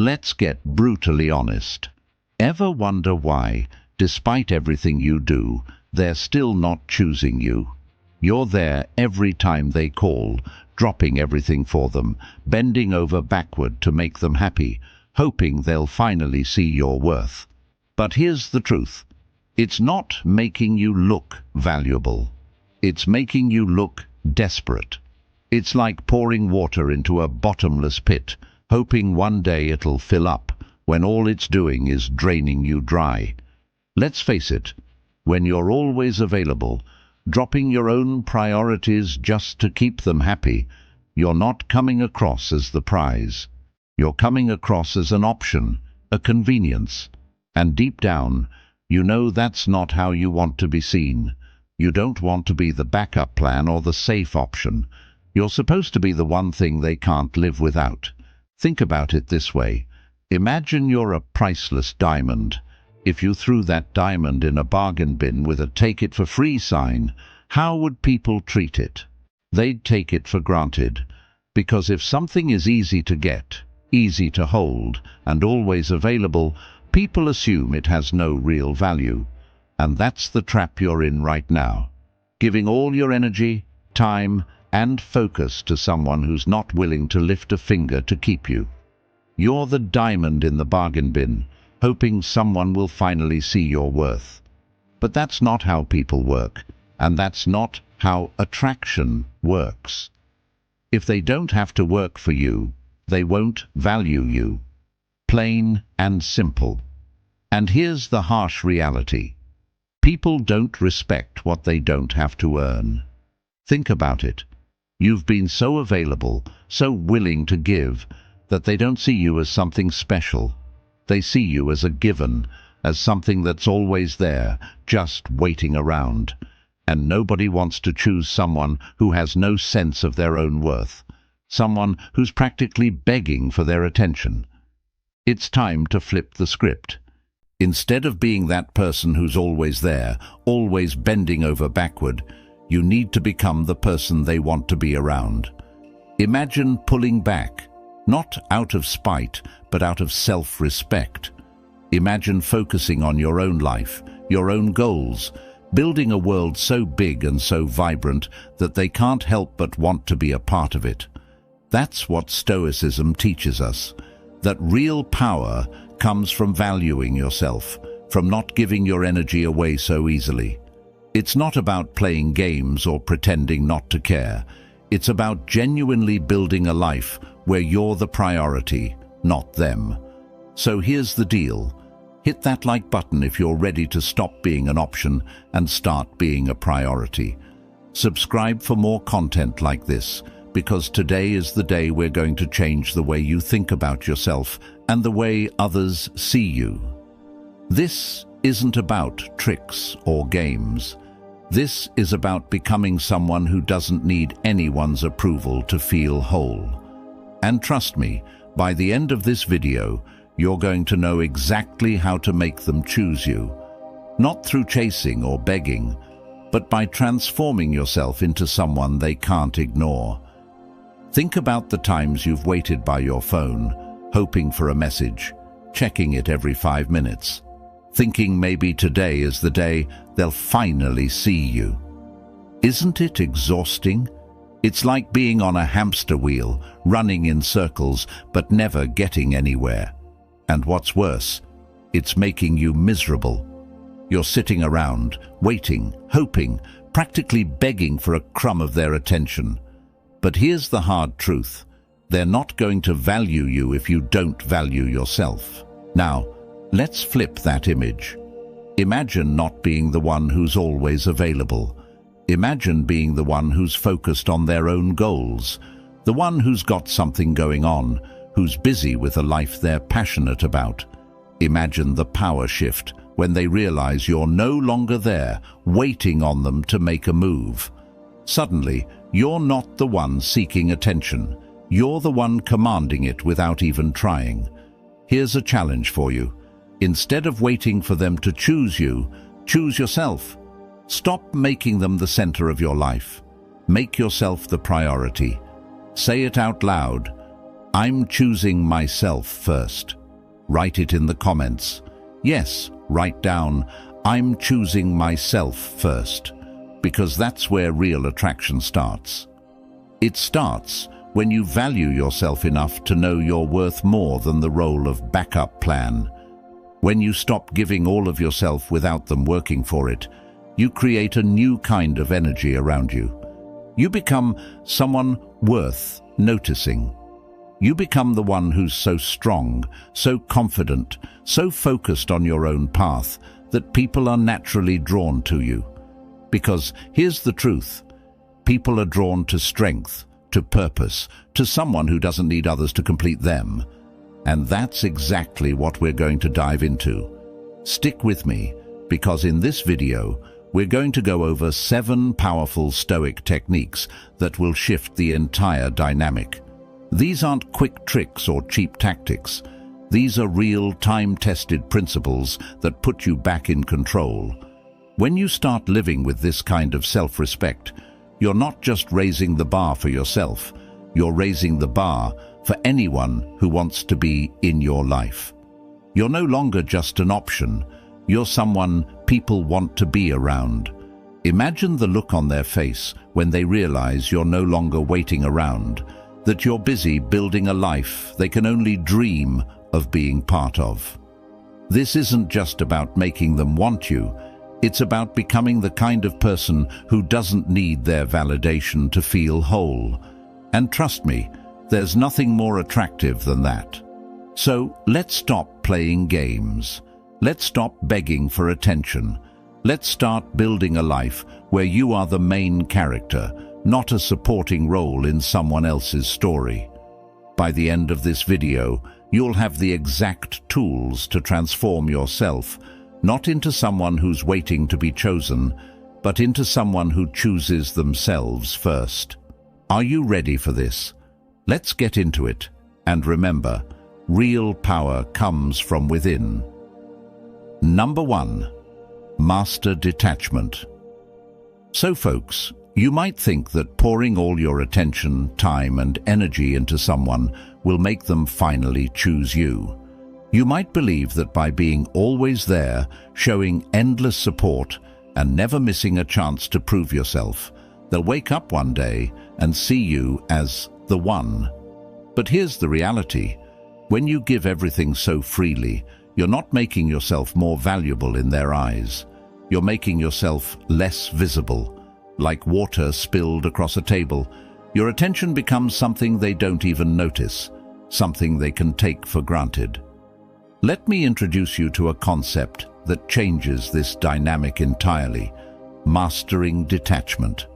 Let's get brutally honest. Ever wonder why, despite everything you do, they're still not choosing you? You're there every time they call, dropping everything for them, bending over backward to make them happy, hoping they'll finally see your worth. But here's the truth. It's not making you look valuable. It's making you look desperate. It's like pouring water into a bottomless pit, hoping one day it'll fill up, when all it's doing is draining you dry. Let's face it, when you're always available, dropping your own priorities just to keep them happy, you're not coming across as the prize. You're coming across as an option, a convenience. And deep down, you know that's not how you want to be seen. You don't want to be the backup plan or the safe option. You're supposed to be the one thing they can't live without. Think about it this way. Imagine you're a priceless diamond. If you threw that diamond in a bargain bin with a take-it-for-free sign, how would people treat it? They'd take it for granted. Because if something is easy to get, easy to hold, and always available, people assume it has no real value. And that's the trap you're in right now. Giving all your energy, time, and focus to someone who's not willing to lift a finger to keep you. You're the diamond in the bargain bin, hoping someone will finally see your worth. But that's not how people work, and that's not how attraction works. If they don't have to work for you, they won't value you. Plain and simple. And here's the harsh reality. People don't respect what they don't have to earn. Think about it. You've been so available, so willing to give, that they don't see you as something special. They see you as a given, as something that's always there, just waiting around. And nobody wants to choose someone who has no sense of their own worth, someone who's practically begging for their attention. It's time to flip the script. Instead of being that person who's always there, always bending over backward, you need to become the person they want to be around. Imagine pulling back, not out of spite, but out of self-respect. Imagine focusing on your own life, your own goals, building a world so big and so vibrant that they can't help but want to be a part of it. That's what Stoicism teaches us, that real power comes from valuing yourself, from not giving your energy away so easily. It's not about playing games or pretending not to care. It's about genuinely building a life where you're the priority, not them. So here's the deal. Hit that like button if you're ready to stop being an option and start being a priority. Subscribe for more content like this, because today is the day we're going to change the way you think about yourself and the way others see you. This isn't about tricks or games. This is about becoming someone who doesn't need anyone's approval to feel whole. And trust me, by the end of this video, you're going to know exactly how to make them choose you. Not through chasing or begging, but by transforming yourself into someone they can't ignore. Think about the times you've waited by your phone, hoping for a message, checking it every 5 minutes, thinking maybe today is the day they'll finally see you. Isn't it exhausting? It's like being on a hamster wheel, running in circles, but never getting anywhere. And what's worse, it's making you miserable. You're sitting around, waiting, hoping, practically begging for a crumb of their attention. But here's the hard truth. They're not going to value you if you don't value yourself. Now, let's flip that image. Imagine not being the one who's always available. Imagine being the one who's focused on their own goals, the one who's got something going on, who's busy with a life they're passionate about. Imagine the power shift when they realize you're no longer there, waiting on them to make a move. Suddenly, you're not the one seeking attention. You're the one commanding it without even trying. Here's a challenge for you. Instead of waiting for them to choose you, choose yourself. Stop making them the center of your life. Make yourself the priority. Say it out loud. I'm choosing myself first. Write it in the comments. Yes, write down, I'm choosing myself first, because that's where real attraction starts. It starts when you value yourself enough to know you're worth more than the role of backup plan. When you stop giving all of yourself without them working for it, you create a new kind of energy around you. You become someone worth noticing. You become the one who's so strong, so confident, so focused on your own path that people are naturally drawn to you. Because here's the truth, people are drawn to strength, to purpose, to someone who doesn't need others to complete them. And that's exactly what we're going to dive into. Stick with me, because in this video, we're going to go over 7 powerful Stoic techniques that will shift the entire dynamic. These aren't quick tricks or cheap tactics. These are real, time-tested principles that put you back in control. When you start living with this kind of self-respect, you're not just raising the bar for yourself, you're raising the bar for anyone who wants to be in your life. You're no longer just an option, you're someone people want to be around. Imagine the look on their face when they realize you're no longer waiting around, that you're busy building a life they can only dream of being part of. This isn't just about making them want you, it's about becoming the kind of person who doesn't need their validation to feel whole. And trust me, there's nothing more attractive than that. So let's stop playing games. Let's stop begging for attention. Let's start building a life where you are the main character, not a supporting role in someone else's story. By the end of this video, you'll have the exact tools to transform yourself, not into someone who's waiting to be chosen, but into someone who chooses themselves first. Are you ready for this? Let's get into it. And remember, real power comes from within. Number 1. Master detachment. So folks, you might think that pouring all your attention, time and energy into someone will make them finally choose you. You might believe that by being always there, showing endless support, and never missing a chance to prove yourself, they'll wake up one day and see you as the one. But here's the reality. When you give everything so freely, you're not making yourself more valuable in their eyes. You're making yourself less visible. Like water spilled across a table, your attention becomes something they don't even notice, something they can take for granted. Let me introduce you to a concept that changes this dynamic entirely: mastering detachment.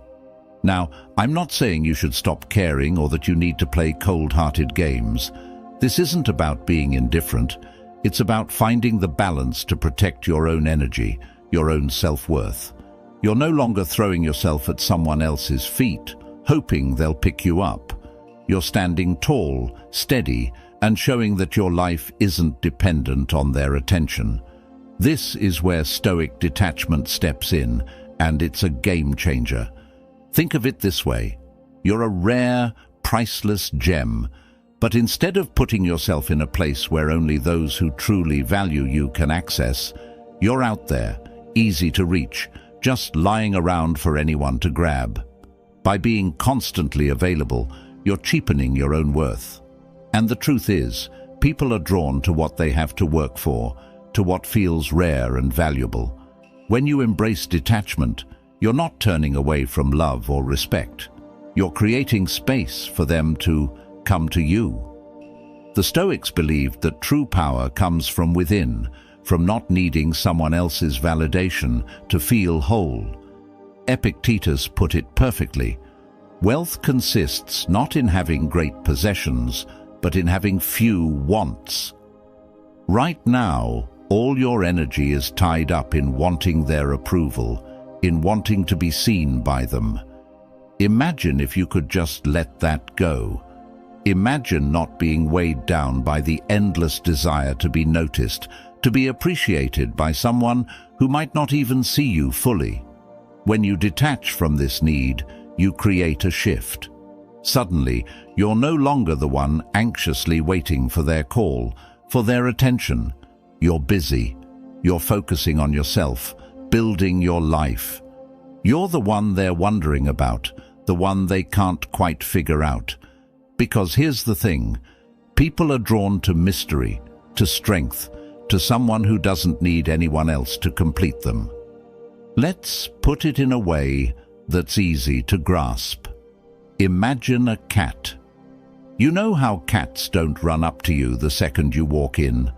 Now, I'm not saying you should stop caring or that you need to play cold-hearted games. This isn't about being indifferent. It's about finding the balance to protect your own energy, your own self-worth. You're no longer throwing yourself at someone else's feet, hoping they'll pick you up. You're standing tall, steady, and showing that your life isn't dependent on their attention. This is where Stoic detachment steps in, and it's a game changer. Think of it this way. You're a rare, priceless gem, but instead of putting yourself in a place where only those who truly value you can access, you're out there, easy to reach, just lying around for anyone to grab. By being constantly available, you're cheapening your own worth. And the truth is, people are drawn to what they have to work for, to what feels rare and valuable. When you embrace detachment, you're not turning away from love or respect. You're creating space for them to come to you. The Stoics believed that true power comes from within, from not needing someone else's validation to feel whole. Epictetus put it perfectly. Wealth consists not in having great possessions, but in having few wants. Right now, all your energy is tied up in wanting their approval, in wanting to be seen by them. Imagine if you could just let that go. Imagine not being weighed down by the endless desire to be noticed, to be appreciated by someone who might not even see you fully. When you detach from this need, you create a shift. Suddenly, you're no longer the one anxiously waiting for their call, for their attention. You're busy. You're focusing on yourself, building your life. You're the one they're wondering about, the one they can't quite figure out. Because here's the thing, people are drawn to mystery, to strength, to someone who doesn't need anyone else to complete them. Let's put it in a way that's easy to grasp. Imagine a cat. You know how cats don't run up to you the second you walk in.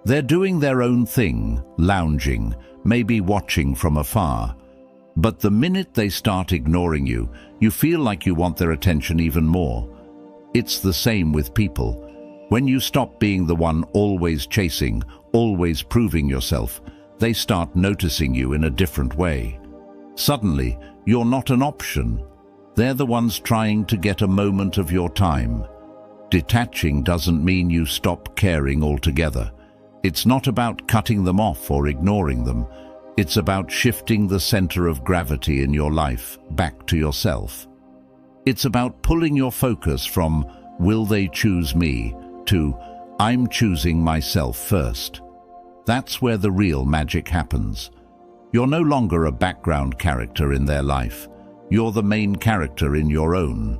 They're doing their own thing, lounging, maybe watching from afar. But the minute they start ignoring you, you feel like you want their attention even more. It's the same with people. When you stop being the one always chasing, always proving yourself, they start noticing you in a different way. Suddenly, you're not an option. They're the ones trying to get a moment of your time. Detaching doesn't mean you stop caring altogether. It's not about cutting them off or ignoring them. It's about shifting the center of gravity in your life back to yourself. It's about pulling your focus from "will they choose me" to "I'm choosing myself first." That's where the real magic happens. You're no longer a background character in their life. You're the main character in your own.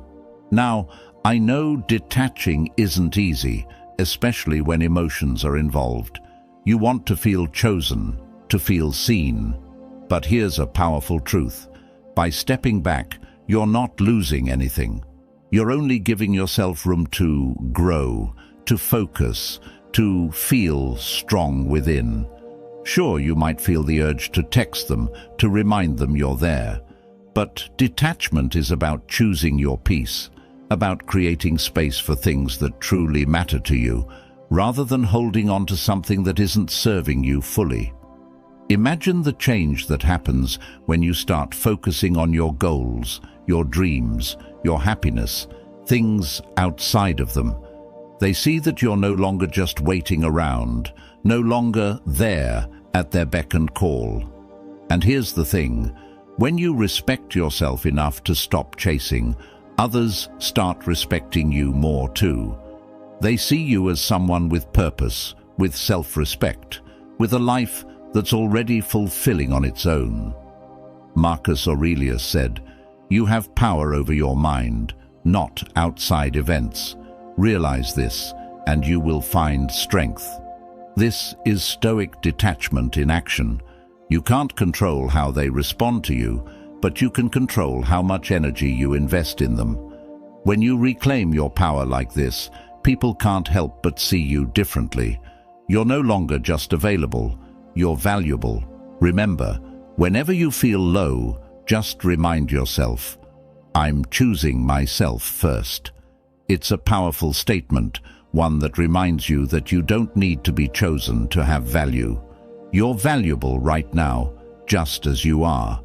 Now, I know detaching isn't easy, especially when emotions are involved. You want to feel chosen, to feel seen. But here's a powerful truth. By stepping back, you're not losing anything. You're only giving yourself room to grow, to focus, to feel strong within. Sure, you might feel the urge to text them, to remind them you're there. But detachment is about choosing your peace, about creating space for things that truly matter to you, rather than holding on to something that isn't serving you fully. Imagine the change that happens when you start focusing on your goals, your dreams, your happiness, things outside of them. They see that you're no longer just waiting around, no longer there at their beck and call. And here's the thing, when you respect yourself enough to stop chasing, others start respecting you more too. They see you as someone with purpose, with self-respect, with a life that's already fulfilling on its own. Marcus Aurelius said, "You have power over your mind, not outside events. Realize this, and you will find strength." This is Stoic detachment in action. You can't control how they respond to you, but you can control how much energy you invest in them. When you reclaim your power like this, people can't help but see you differently. You're no longer just available, you're valuable. Remember, whenever you feel low, just remind yourself, "I'm choosing myself first." It's a powerful statement, one that reminds you that you don't need to be chosen to have value. You're valuable right now, just as you are.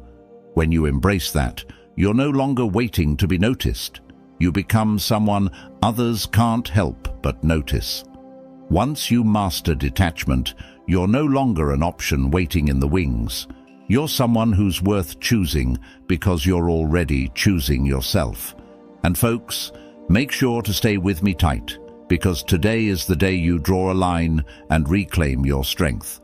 When you embrace that, you're no longer waiting to be noticed. You become someone others can't help but notice. Once you master detachment, you're no longer an option waiting in the wings. You're someone who's worth choosing because you're already choosing yourself. And folks, make sure to stay with me tight, because today is the day you draw a line and reclaim your strength.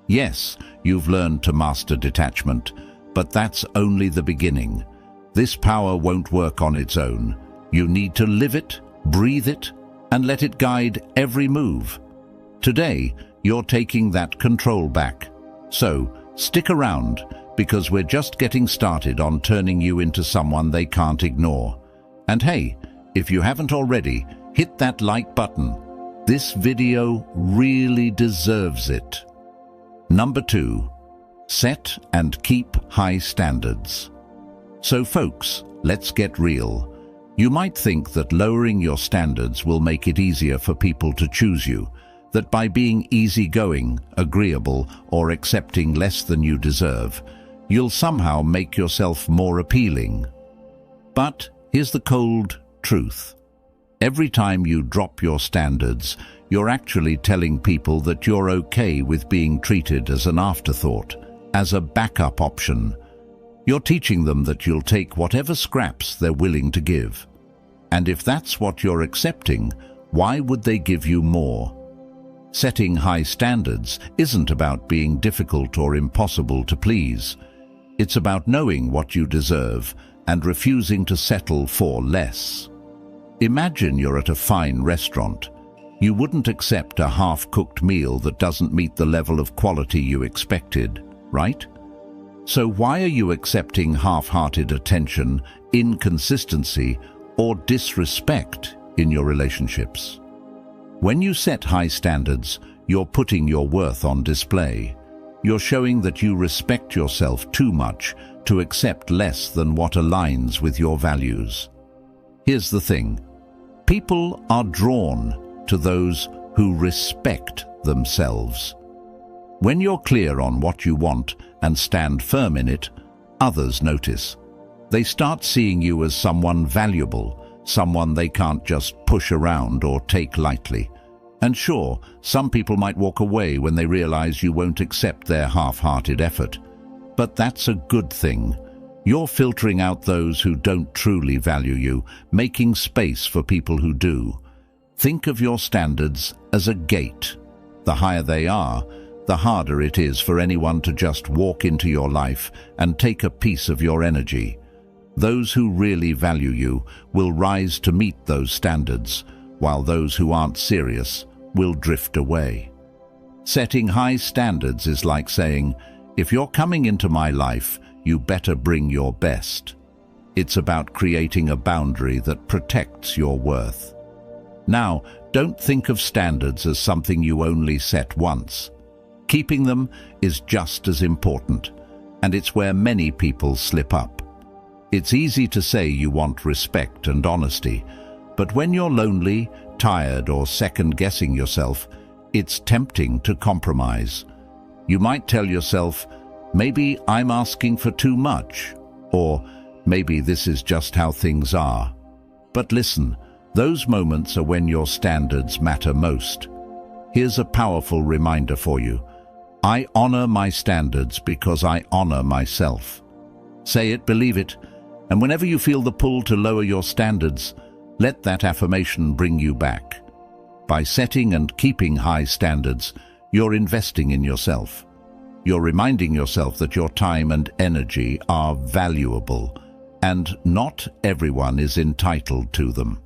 Yes, you've learned to master detachment, but that's only the beginning. This power won't work on its own. You need to live it, breathe it, and let it guide every move. Today, you're taking that control back. So, stick around, because we're just getting started on turning you into someone they can't ignore. And hey, if you haven't already, hit that like button. This video really deserves it. Number 2, set and keep high standards. So folks, let's get real. You might think that lowering your standards will make it easier for people to choose you, that by being easygoing, agreeable, or accepting less than you deserve, you'll somehow make yourself more appealing. But here's the cold truth. Every time you drop your standards, you're actually telling people that you're okay with being treated as an afterthought, as a backup option. You're teaching them that you'll take whatever scraps they're willing to give. And if that's what you're accepting, why would they give you more? Setting high standards isn't about being difficult or impossible to please. It's about knowing what you deserve and refusing to settle for less. Imagine you're at a fine restaurant. You wouldn't accept a half-cooked meal that doesn't meet the level of quality you expected, right? So why are you accepting half-hearted attention, inconsistency, or disrespect in your relationships? When you set high standards, you're putting your worth on display. You're showing that you respect yourself too much to accept less than what aligns with your values. Here's the thing. People are drawn to those who respect themselves. When you're clear on what you want and stand firm in it, others notice. They start seeing you as someone valuable, someone they can't just push around or take lightly. And sure, some people might walk away when they realize you won't accept their half-hearted effort. But that's a good thing. You're filtering out those who don't truly value you, making space for people who do. Think of your standards as a gate. The higher they are, the harder it is for anyone to just walk into your life and take a piece of your energy. Those who really value you will rise to meet those standards, while those who aren't serious will drift away. Setting high standards is like saying, if you're coming into my life, you better bring your best. It's about creating a boundary that protects your worth. Now, don't think of standards as something you only set once. Keeping them is just as important, and it's where many people slip up. It's easy to say you want respect and honesty, but when you're lonely, tired, or second-guessing yourself, it's tempting to compromise. You might tell yourself, maybe I'm asking for too much, or maybe this is just how things are. But listen, those moments are when your standards matter most. Here's a powerful reminder for you. I honor my standards because I honor myself. Say it, believe it, and whenever you feel the pull to lower your standards, let that affirmation bring you back. By setting and keeping high standards, you're investing in yourself. You're reminding yourself that your time and energy are valuable, and not everyone is entitled to them.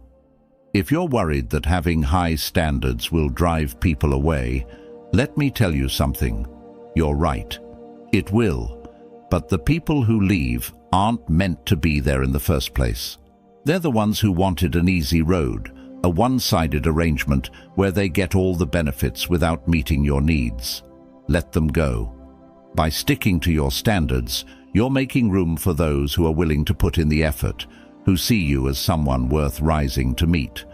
If you're worried that having high standards will drive people away, let me tell you something. You're right. It will. But the people who leave aren't meant to be there in the first place. They're the ones who wanted an easy road, a one-sided arrangement where they get all the benefits without meeting your needs. Let them go. By sticking to your standards, you're making room for those who are willing to put in the effort, who see you as someone worth rising to meet.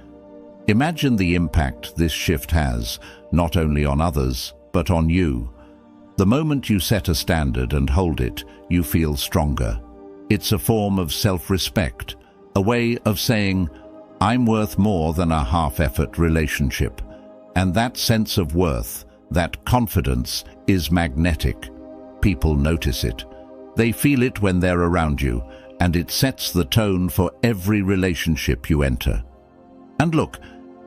Imagine the impact this shift has, not only on others, but on you. The moment you set a standard and hold it, you feel stronger. It's a form of self-respect, a way of saying, I'm worth more than a half-effort relationship. And that sense of worth, that confidence, is magnetic. People notice it. They feel it when they're around you, and it sets the tone for every relationship you enter. And look,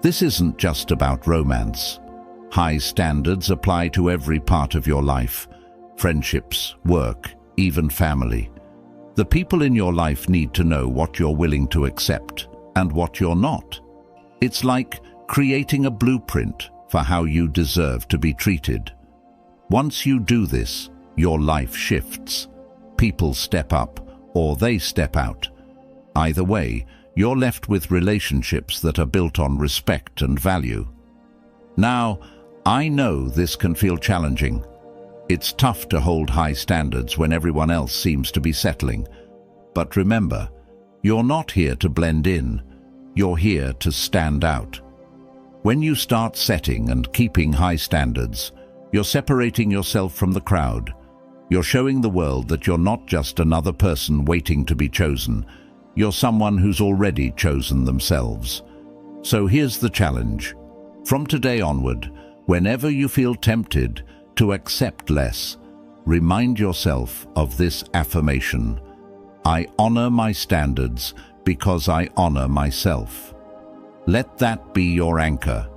this isn't just about romance. High standards apply to every part of your life: friendships, work, even family. The people in your life need to know what you're willing to accept and what you're not. It's like creating a blueprint for how you deserve to be treated. Once you do this, your life shifts. People step up, or they step out. Either way, you're left with relationships that are built on respect and value. Now, I know this can feel challenging. It's tough to hold high standards when everyone else seems to be settling. But remember, you're not here to blend in. You're here to stand out. When you start setting and keeping high standards, you're separating yourself from the crowd. You're showing the world that you're not just another person waiting to be chosen. You're someone who's already chosen themselves. So here's the challenge. From today onward, whenever you feel tempted to accept less, remind yourself of this affirmation. I honor my standards because I honor myself. Let that be your anchor.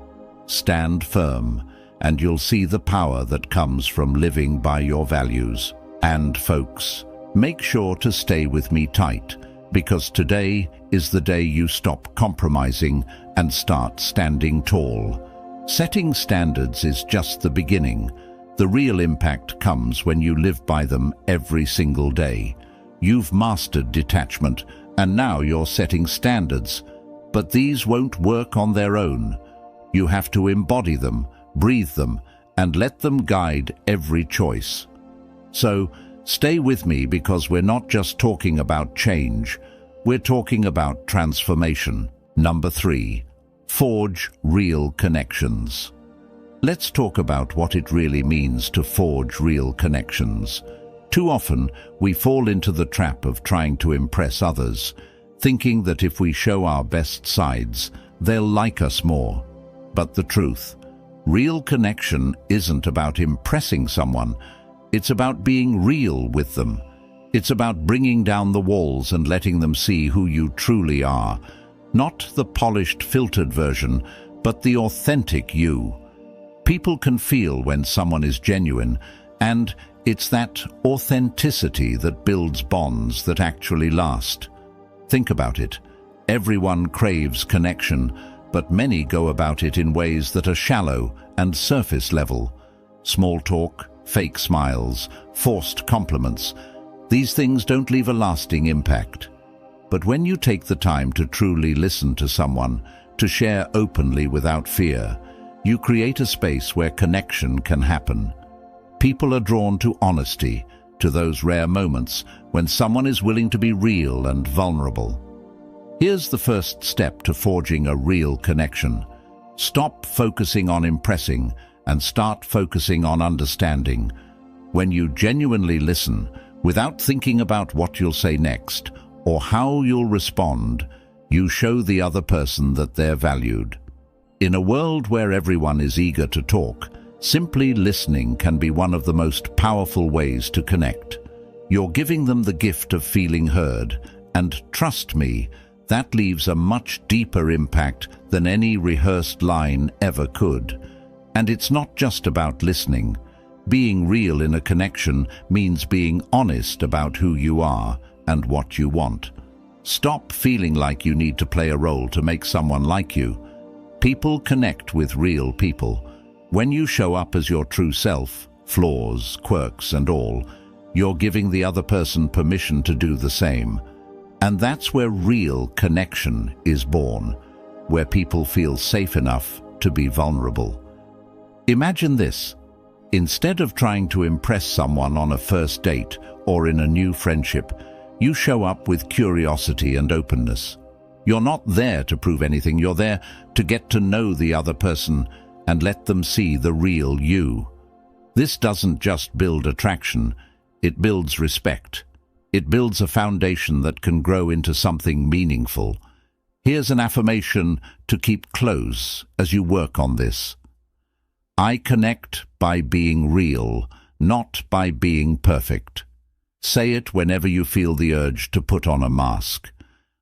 Stand firm, and you'll see the power that comes from living by your values. And folks, make sure to stay with me tight, because today is the day you stop compromising and start standing tall. Setting standards is just the beginning. The real impact comes when you live by them every single day. You've mastered detachment, and now you're setting standards. But these won't work on their own. You have to embody them, breathe them, and let them guide every choice. So, stay with me, because we're not just talking about change, we're talking about transformation. Number 3, forge real connections. Let's talk about what it really means to forge real connections. Too often, we fall into the trap of trying to impress others, thinking that if we show our best sides, they'll like us more. But the truth, real connection isn't about impressing someone. It's about being real with them. It's about bringing down the walls and letting them see who you truly are. Not the polished, filtered version, but the authentic you. People can feel when someone is genuine, and it's that authenticity that builds bonds that actually last. Think about it. Everyone craves connection, but many go about it in ways that are shallow and surface level. Small talk, fake smiles, forced compliments. These things don't leave a lasting impact. But when you take the time to truly listen to someone, to share openly without fear, you create a space where connection can happen. People are drawn to honesty, to those rare moments when someone is willing to be real and vulnerable. Here's the first step to forging a real connection. Stop focusing on impressing and start focusing on understanding. When you genuinely listen, without thinking about what you'll say next or how you'll respond, you show the other person that they're valued. In a world where everyone is eager to talk, simply listening can be one of the most powerful ways to connect. You're giving them the gift of feeling heard, and trust me, that leaves a much deeper impact than any rehearsed line ever could. And it's not just about listening. Being real in a connection means being honest about who you are and what you want. Stop feeling like you need to play a role to make someone like you. People connect with real people. When you show up as your true self, flaws, quirks, and all, you're giving the other person permission to do the same. And that's where real connection is born, where people feel safe enough to be vulnerable. Imagine this. Instead of trying to impress someone on a first date or in a new friendship, you show up with curiosity and openness. You're not there to prove anything, you're there to get to know the other person and let them see the real you. This doesn't just build attraction, it builds respect. It builds a foundation that can grow into something meaningful. Here's an affirmation to keep close as you work on this. I connect by being real, not by being perfect. Say it whenever you feel the urge to put on a mask.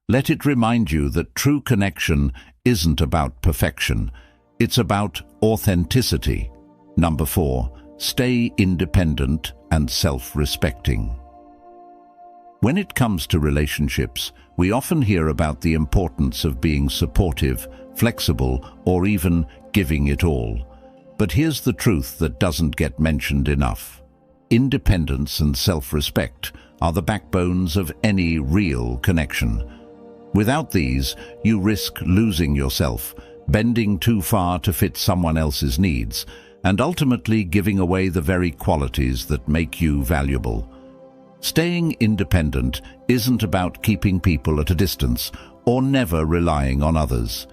Let it remind you that true connection isn't about perfection. It's about authenticity. Number 4, stay independent and self-respecting. When it comes to relationships, we often hear about the importance of being supportive, flexible, or even giving it all. But here's the truth that doesn't get mentioned enough. Independence and self-respect are the backbones of any real connection. Without these, you risk losing yourself, bending too far to fit someone else's needs, and ultimately giving away the very qualities that make you valuable. Staying independent isn't about keeping people at a distance or never relying on others.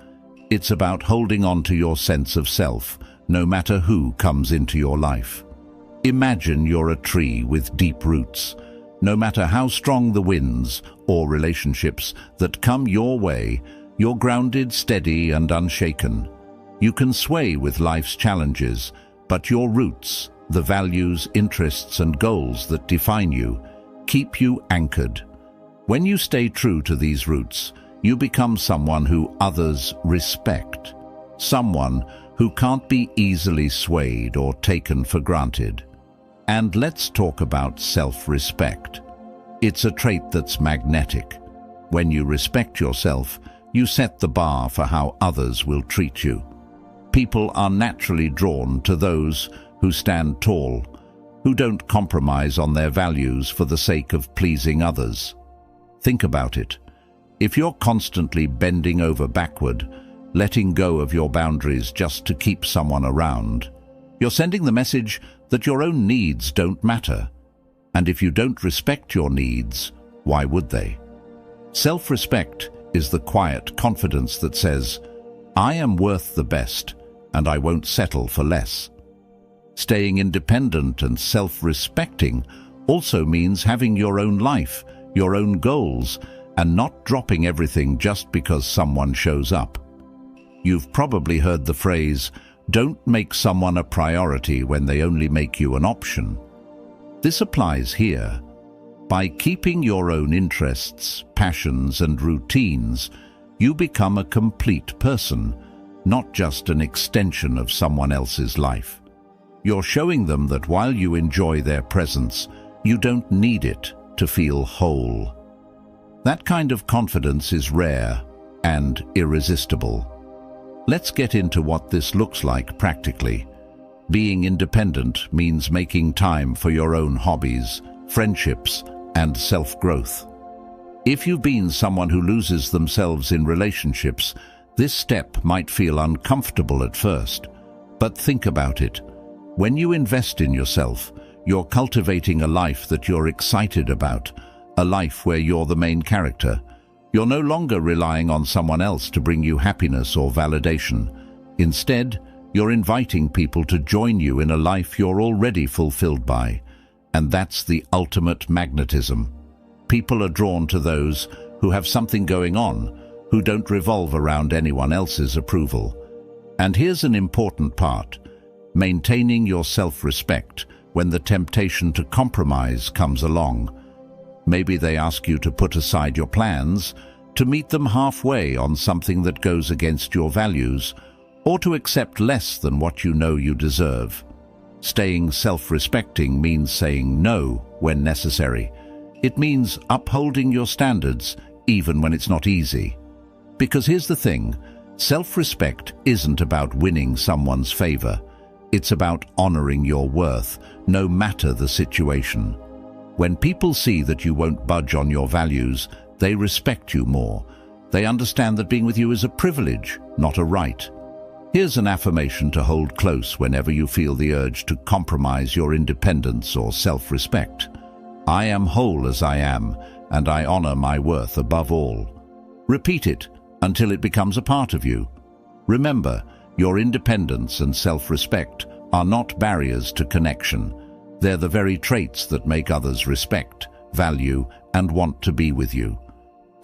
It's about holding on to your sense of self, no matter who comes into your life. Imagine you're a tree with deep roots. No matter how strong the winds or relationships that come your way, you're grounded, steady, and unshaken. You can sway with life's challenges, but your roots, the values, interests, and goals that define you, keep you anchored. When you stay true to these roots, you become someone who others respect, someone who can't be easily swayed or taken for granted. And let's talk about self-respect. It's a trait that's magnetic. When you respect yourself, you set the bar for how others will treat you. People are naturally drawn to those who stand tall, who don't compromise on their values for the sake of pleasing others. Think about it. If you're constantly bending over backward, letting go of your boundaries just to keep someone around, you're sending the message that your own needs don't matter. And if you don't respect your needs, why would they? Self-respect is the quiet confidence that says, I am worth the best, and I won't settle for less. Staying independent and self-respecting also means having your own life, your own goals, and not dropping everything just because someone shows up. You've probably heard the phrase, don't make someone a priority when they only make you an option. This applies here. By keeping your own interests, passions, and routines, you become a complete person, not just an extension of someone else's life. You're showing them that while you enjoy their presence, you don't need it to feel whole. That kind of confidence is rare and irresistible. Let's get into what this looks like practically. Being independent means making time for your own hobbies, friendships, and self-growth. If you've been someone who loses themselves in relationships, this step might feel uncomfortable at first. But think about it. When you invest in yourself, you're cultivating a life that you're excited about, a life where you're the main character. You're no longer relying on someone else to bring you happiness or validation. Instead, you're inviting people to join you in a life you're already fulfilled by. And that's the ultimate magnetism. People are drawn to those who have something going on, who don't revolve around anyone else's approval. And here's an important part: maintaining your self-respect when the temptation to compromise comes along. Maybe they ask you to put aside your plans, to meet them halfway on something that goes against your values, or to accept less than what you know you deserve. Staying self-respecting means saying no when necessary. It means upholding your standards even when it's not easy. Because here's the thing, self-respect isn't about winning someone's favor. It's about honoring your worth, no matter the situation. When people see that you won't budge on your values, they respect you more. They understand that being with you is a privilege, not a right. Here's an affirmation to hold close whenever you feel the urge to compromise your independence or self-respect. I am whole as I am, and I honor my worth above all. Repeat it until it becomes a part of you. Remember, your independence and self-respect are not barriers to connection. They're the very traits that make others respect, value, and want to be with you.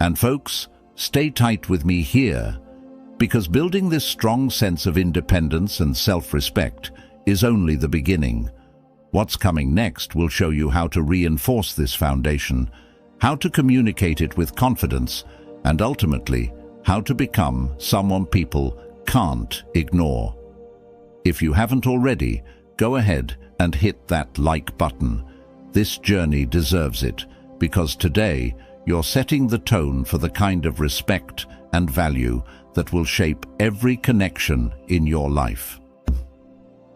And folks, stay tight with me here, because building this strong sense of independence and self-respect is only the beginning. What's coming next will show you how to reinforce this foundation, how to communicate it with confidence, and ultimately, how to become someone people can't ignore. If you haven't already, go ahead and hit that like button. This journey deserves it, because today you're setting the tone for the kind of respect and value that will shape every connection in your life.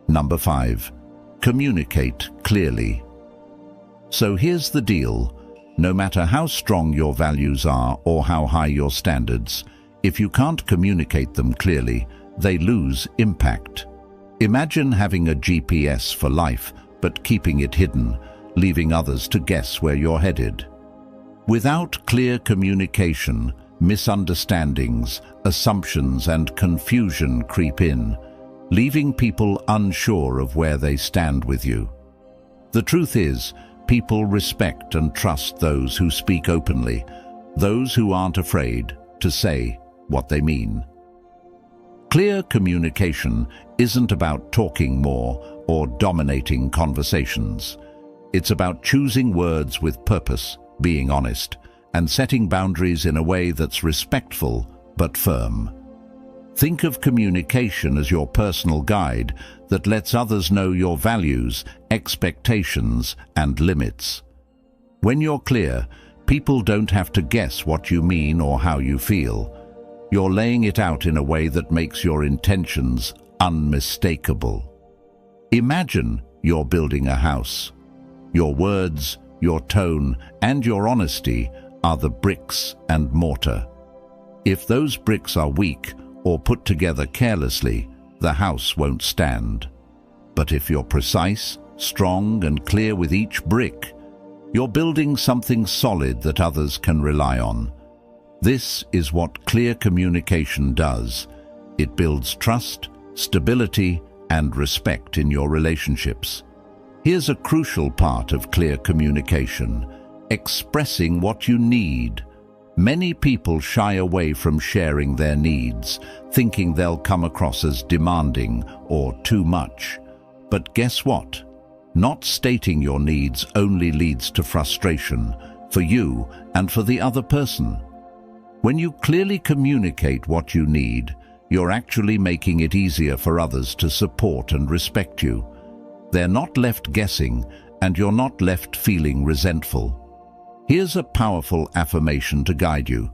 Number 5. Communicate clearly. So here's the deal. No matter how strong your values are or how high your standards, if you can't communicate them clearly, they lose impact. Imagine having a GPS for life, but keeping it hidden, leaving others to guess where you're headed. Without clear communication, misunderstandings, assumptions, and confusion creep in, leaving people unsure of where they stand with you. The truth is, people respect and trust those who speak openly, those who aren't afraid to say what they mean. Clear communication isn't about talking more or dominating conversations. It's about choosing words with purpose, being honest, and setting boundaries in a way that's respectful but firm. Think of communication as your personal guide that lets others know your values, expectations, and limits. When you're clear, people don't have to guess what you mean or how you feel. You're laying it out in a way that makes your intentions unmistakable. Imagine you're building a house. Your words, your tone, and your honesty are the bricks and mortar. If those bricks are weak or put together carelessly, the house won't stand. But if you're precise, strong, and clear with each brick, you're building something solid that others can rely on. This is what clear communication does. It builds trust, stability, and respect in your relationships. Here's a crucial part of clear communication: expressing what you need. Many people shy away from sharing their needs, thinking they'll come across as demanding or too much. But guess what? Not stating your needs only leads to frustration for you and for the other person. When you clearly communicate what you need, you're actually making it easier for others to support and respect you. They're not left guessing, and you're not left feeling resentful. Here's a powerful affirmation to guide you.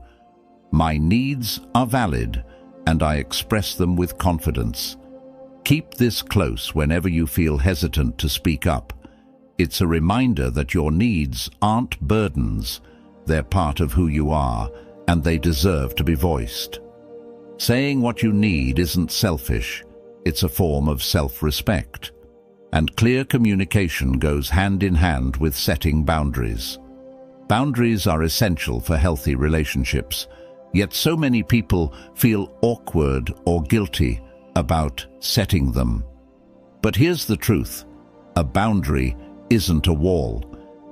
My needs are valid, and I express them with confidence. Keep this close whenever you feel hesitant to speak up. It's a reminder that your needs aren't burdens. They're part of who you are, and they deserve to be voiced. Saying what you need isn't selfish. It's a form of self-respect. And clear communication goes hand in hand with setting boundaries. Boundaries are essential for healthy relationships, yet so many people feel awkward or guilty about setting them. But here's the truth: a boundary isn't a wall.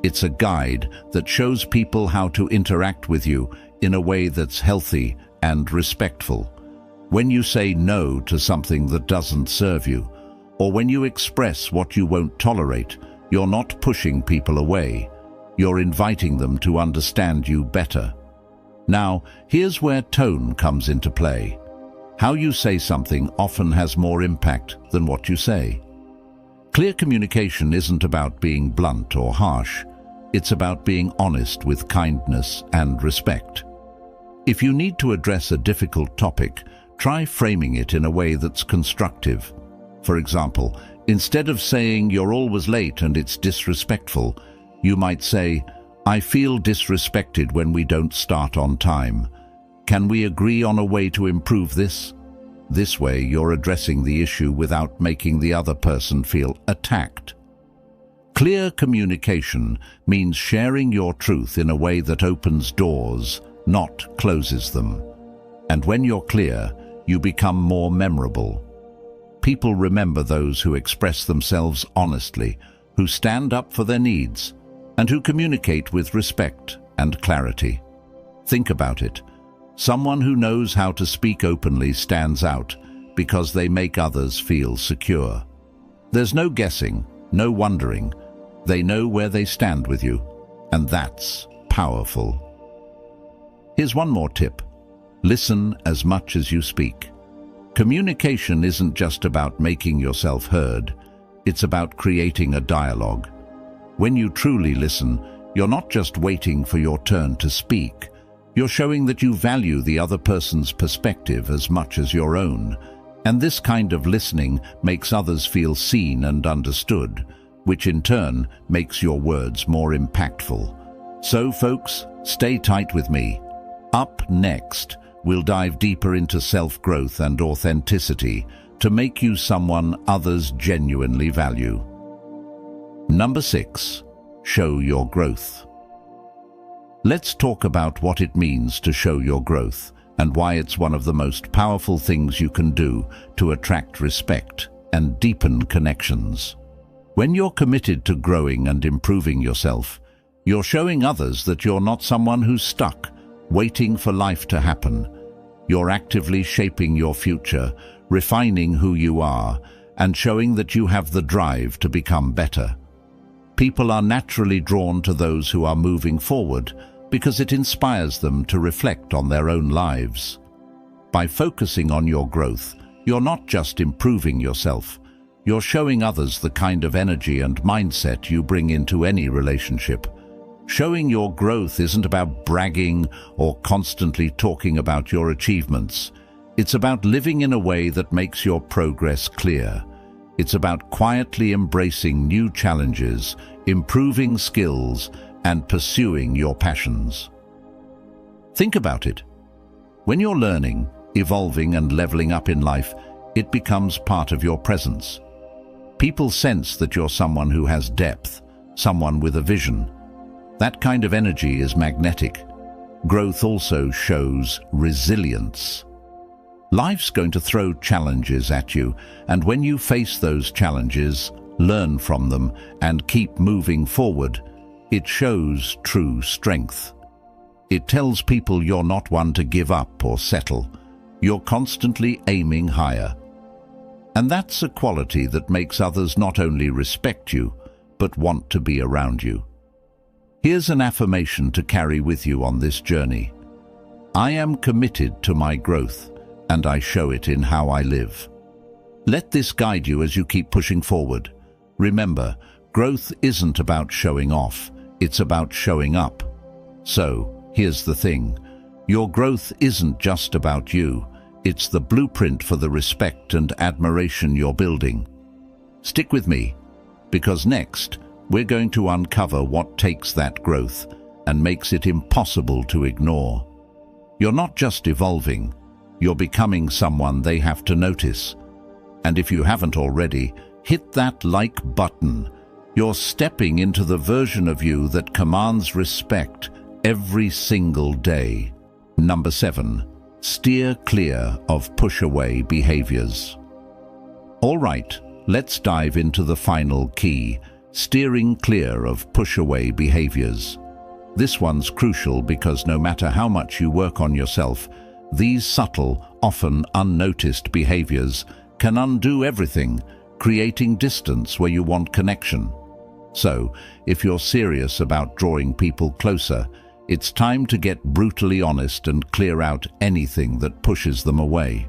It's a guide that shows people how to interact with you in a way that's healthy and respectful. When you say no to something that doesn't serve you, or when you express what you won't tolerate, you're not pushing people away. You're inviting them to understand you better. Now, here's where tone comes into play. How you say something often has more impact than what you say. Clear communication isn't about being blunt or harsh. It's about being honest with kindness and respect. If you need to address a difficult topic, try framing it in a way that's constructive. For example, instead of saying "you're always late and it's disrespectful," you might say, "I feel disrespected when we don't start on time. Can we agree on a way to improve this?" This way, you're addressing the issue without making the other person feel attacked. Clear communication means sharing your truth in a way that opens doors, not closes them. And when you're clear, you become more memorable. People remember those who express themselves honestly, who stand up for their needs, and who communicate with respect and clarity. Think about it. Someone who knows how to speak openly stands out because they make others feel secure. There's no guessing, no wondering. They know where they stand with you, and that's powerful. Here's one more tip. Listen as much as you speak. Communication isn't just about making yourself heard. It's about creating a dialogue. When you truly listen, you're not just waiting for your turn to speak. You're showing that you value the other person's perspective as much as your own. And this kind of listening makes others feel seen and understood, which in turn makes your words more impactful. So, folks, stay tight with me. Up next, we'll dive deeper into self-growth and authenticity to make you someone others genuinely value. Number 6. Show your growth. Let's talk about what it means to show your growth and why it's one of the most powerful things you can do to attract respect and deepen connections. When you're committed to growing and improving yourself, you're showing others that you're not someone who's stuck, waiting for life to happen. You're actively shaping your future, refining who you are, and showing that you have the drive to become better. People are naturally drawn to those who are moving forward, because it inspires them to reflect on their own lives. By focusing on your growth, you're not just improving yourself, you're showing others the kind of energy and mindset you bring into any relationship. Showing your growth isn't about bragging or constantly talking about your achievements. It's about living in a way that makes your progress clear. It's about quietly embracing new challenges, improving skills, and pursuing your passions. Think about it. When you're learning, evolving, and leveling up in life, it becomes part of your presence. People sense that you're someone who has depth, someone with a vision. That kind of energy is magnetic. Growth also shows resilience. Life's going to throw challenges at you, and when you face those challenges, learn from them, and keep moving forward, it shows true strength. It tells people you're not one to give up or settle. You're constantly aiming higher. And that's a quality that makes others not only respect you, but want to be around you. Here's an affirmation to carry with you on this journey. I am committed to my growth, and I show it in how I live. Let this guide you as you keep pushing forward. Remember, growth isn't about showing off, it's about showing up. So, here's the thing. Your growth isn't just about you, it's the blueprint for the respect and admiration you're building. Stick with me, because next, we're going to uncover what takes that growth and makes it impossible to ignore. You're not just evolving, you're becoming someone they have to notice. And if you haven't already, hit that like button. You're stepping into the version of you that commands respect every single day. Number 7. Steer clear of push-away behaviors. All right, let's dive into the final key, steering clear of push-away behaviors. This one's crucial because no matter how much you work on yourself, these subtle, often unnoticed behaviors can undo everything, creating distance where you want connection. So, if you're serious about drawing people closer, it's time to get brutally honest and clear out anything that pushes them away.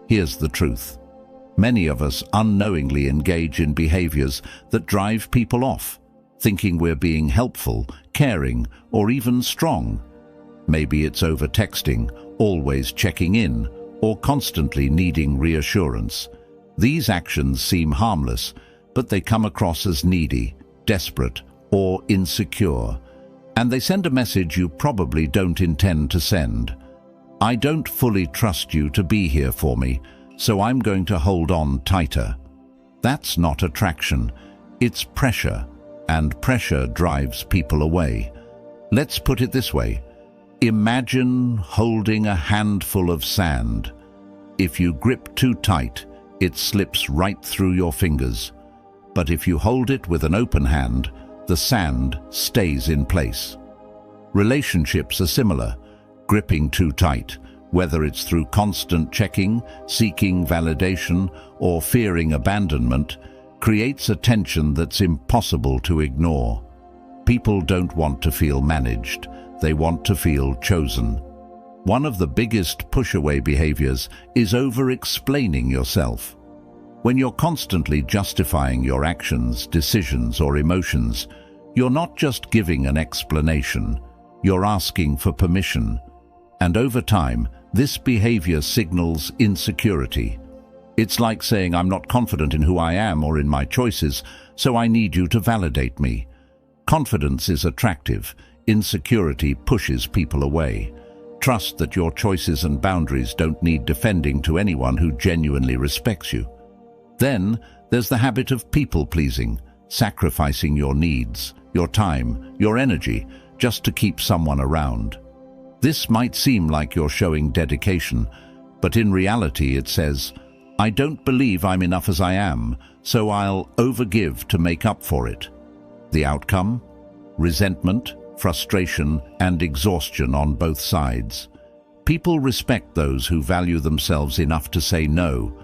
Here's the truth. Many of us unknowingly engage in behaviors that drive people off, thinking we're being helpful, caring, or even strong. Maybe it's over-texting, always checking in, or constantly needing reassurance. These actions seem harmless, but they come across as needy, desperate, or insecure. And they send a message you probably don't intend to send. I don't fully trust you to be here for me, so I'm going to hold on tighter. That's not attraction, it's pressure, and pressure drives people away. Let's put it this way. Imagine holding a handful of sand. If you grip too tight, it slips right through your fingers. But if you hold it with an open hand, the sand stays in place. Relationships are similar. Gripping too tight, whether it's through constant checking, seeking validation, or fearing abandonment, creates a tension that's impossible to ignore. People don't want to feel managed. They want to feel chosen. One of the biggest push-away behaviors is over-explaining yourself. When you're constantly justifying your actions, decisions, or emotions, you're not just giving an explanation, you're asking for permission. And over time, this behavior signals insecurity. It's like saying, I'm not confident in who I am or in my choices, so I need you to validate me. Confidence is attractive. Insecurity pushes people away. Trust that your choices and boundaries don't need defending to anyone who genuinely respects you. Then, there's the habit of people-pleasing, sacrificing your needs, your time, your energy, just to keep someone around. This might seem like you're showing dedication, but in reality it says, I don't believe I'm enough as I am, so I'll overgive to make up for it. The outcome? Resentment, frustration, and exhaustion on both sides. People respect those who value themselves enough to say no.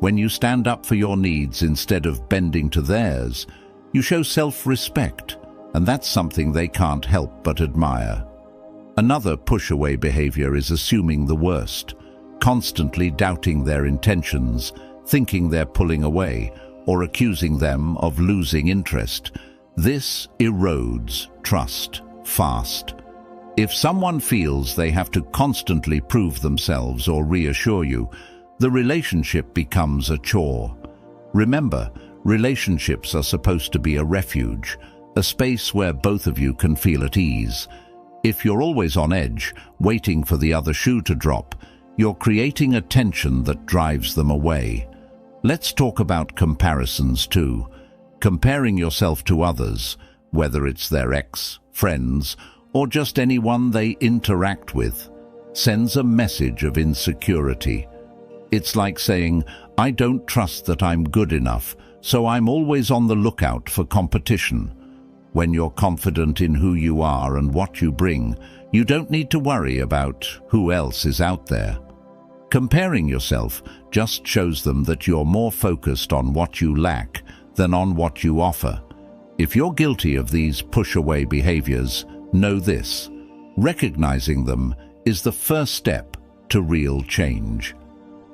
When you stand up for your needs instead of bending to theirs, you show self-respect, and that's something they can't help but admire. Another push-away behavior is assuming the worst, constantly doubting their intentions, thinking they're pulling away, or accusing them of losing interest. This erodes trust fast. If someone feels they have to constantly prove themselves or reassure you, the relationship becomes a chore. Remember, relationships are supposed to be a refuge, a space where both of you can feel at ease. If you're always on edge, waiting for the other shoe to drop, you're creating a tension that drives them away. Let's talk about comparisons too. Comparing yourself to others, whether it's their ex, friends, or just anyone they interact with, sends a message of insecurity. It's like saying, "I don't trust that I'm good enough, so I'm always on the lookout for competition." When you're confident in who you are and what you bring, you don't need to worry about who else is out there. Comparing yourself just shows them that you're more focused on what you lack than on what you offer. If you're guilty of these push-away behaviors, know this: recognizing them is the first step to real change.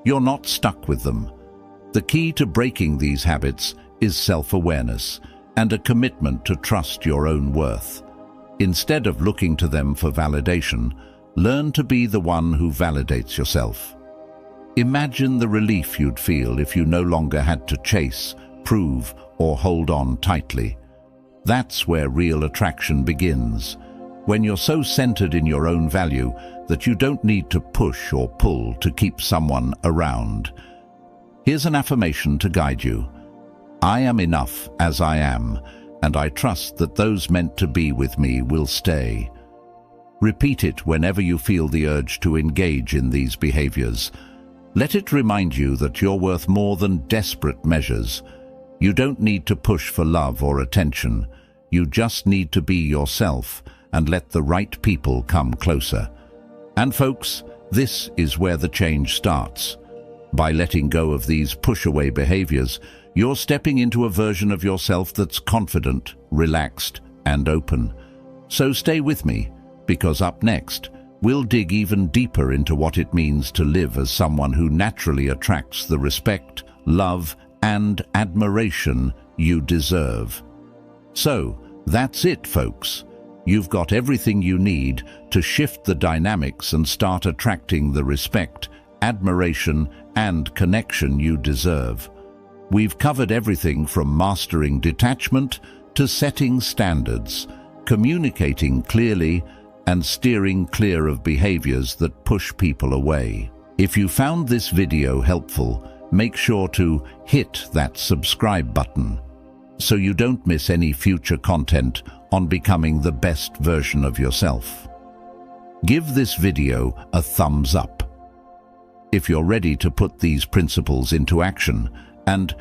You're not stuck with them. The key to breaking these habits is self-awareness and a commitment to trust your own worth. Instead of looking to them for validation, learn to be the one who validates yourself. Imagine the relief you'd feel if you no longer had to chase, prove, or hold on tightly. That's where real attraction begins, when you're so centered in your own value that you don't need to push or pull to keep someone around. Here's an affirmation to guide you. I am enough as I am, and I trust that those meant to be with me will stay. Repeat it whenever you feel the urge to engage in these behaviors. Let it remind you that you're worth more than desperate measures. You don't need to push for love or attention. You just need to be yourself and let the right people come closer. And folks, this is where the change starts. By letting go of these push-away behaviors, you're stepping into a version of yourself that's confident, relaxed, and open. So stay with me, because up next, we'll dig even deeper into what it means to live as someone who naturally attracts the respect, love, and admiration you deserve. So, that's it, folks. You've got everything you need to shift the dynamics and start attracting the respect, admiration, and connection you deserve. We've covered everything from mastering detachment to setting standards, communicating clearly, and steering clear of behaviors that push people away. If you found this video helpful, make sure to hit that subscribe button so you don't miss any future content on becoming the best version of yourself. Give this video a thumbs up if you're ready to put these principles into action, and